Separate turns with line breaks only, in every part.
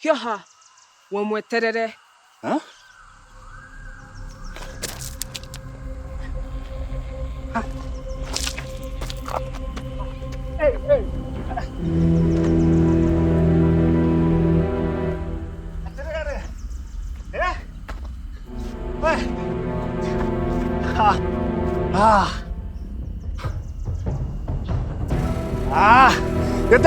Yoha, wamweterere.
Huh? Hey, hey. Get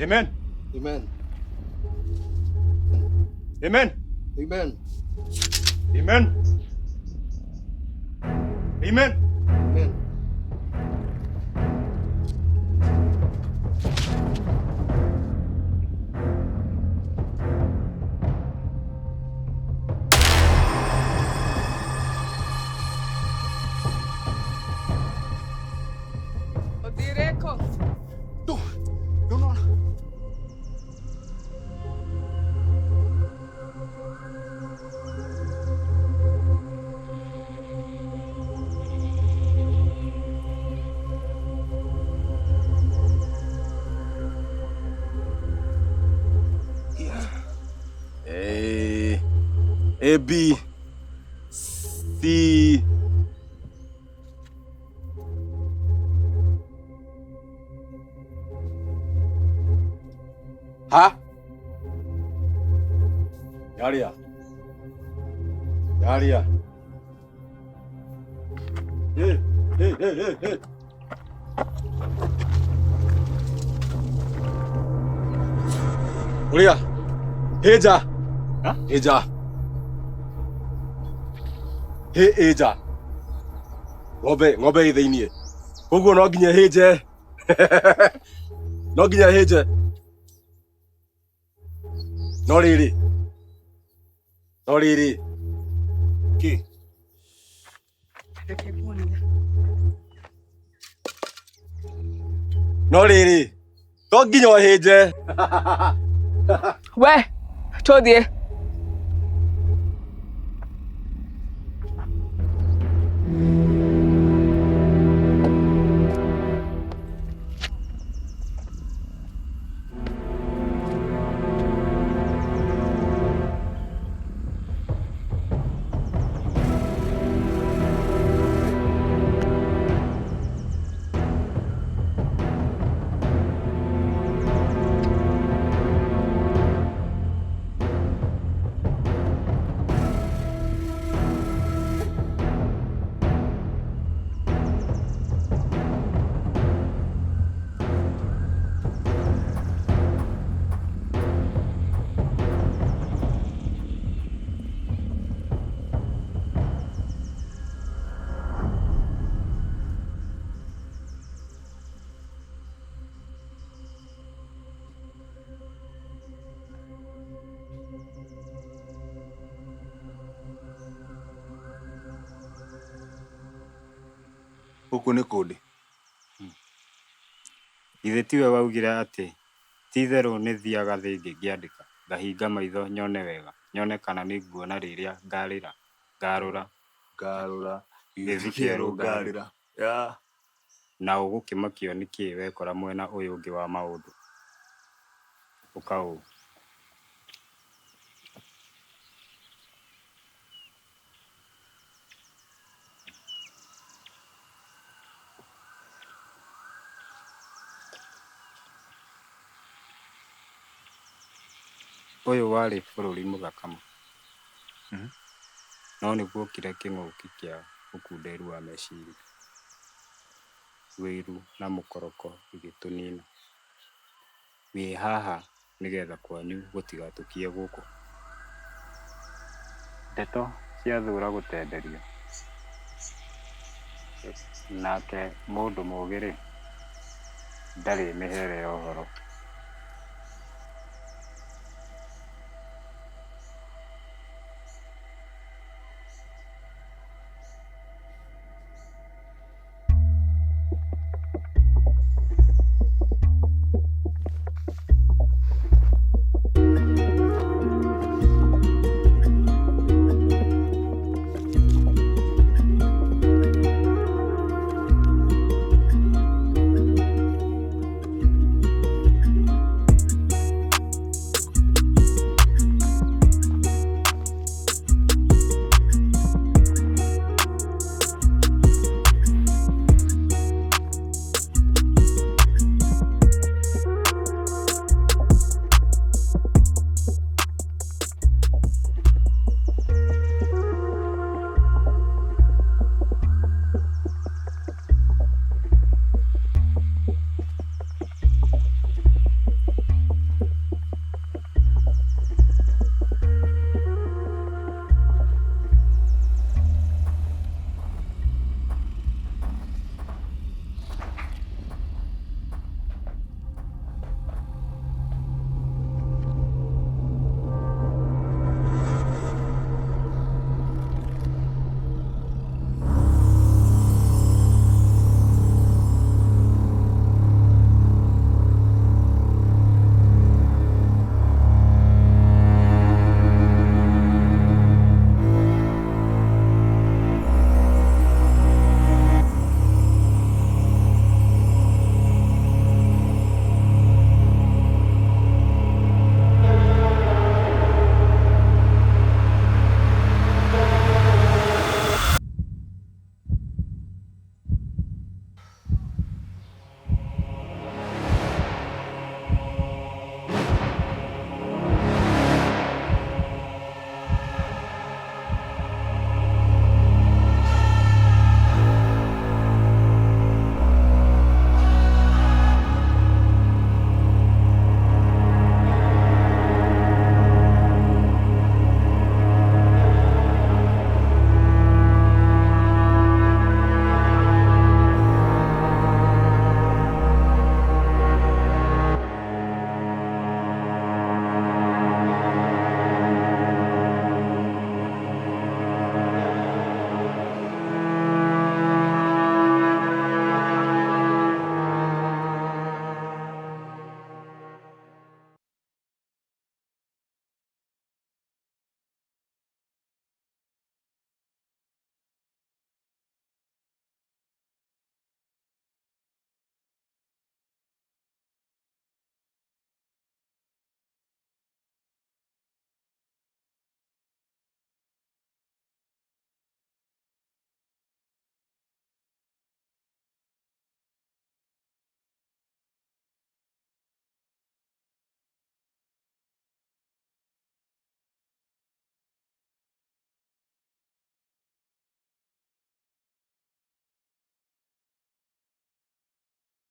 Amen.
Amen.
Amen.
Amen.
Amen. Amen.
Amen.
Odireko.
No. A, B, C. Ha? Yariya. Hey. Ulia. Heja.
Huh?
Heja. Heja. Ngobe thĩinĩ. Koguo no nginya heje. No nginya heje. No rĩrĩ.
Ki.
No rĩrĩ. To nginya heje.
We, chodie.
Huku nĩ kũndĩ.
Ithe tiwe waugire atĩ ti therũ nĩ thiaga thĩ ngĩandĩka. ngahinga maitho nyone wega, nyone kana nĩ nguona rĩrĩa ngarũra
Ngarũra
gĩthi kĩerũ
ngarĩra. Ya.
na ũgũkĩmakio nĩkĩ wekora mwena ũyũ ũngĩ wa maũndũ. Ũkaũ. Ũyũ warĩ bũrũri mũthaka ma. No nĩguokire kĩng'ũki kĩa ũkunderu wa meciria, wĩiru na mũkoroko igĩtũnina. Wĩ haha nĩgetha kwanyu gũtigatũkie gũkũ. Ndeto ciathũra gũtenderio. Nake mũndũ mũgĩ-rĩ, ndarĩ mĩhere ya ũhoro.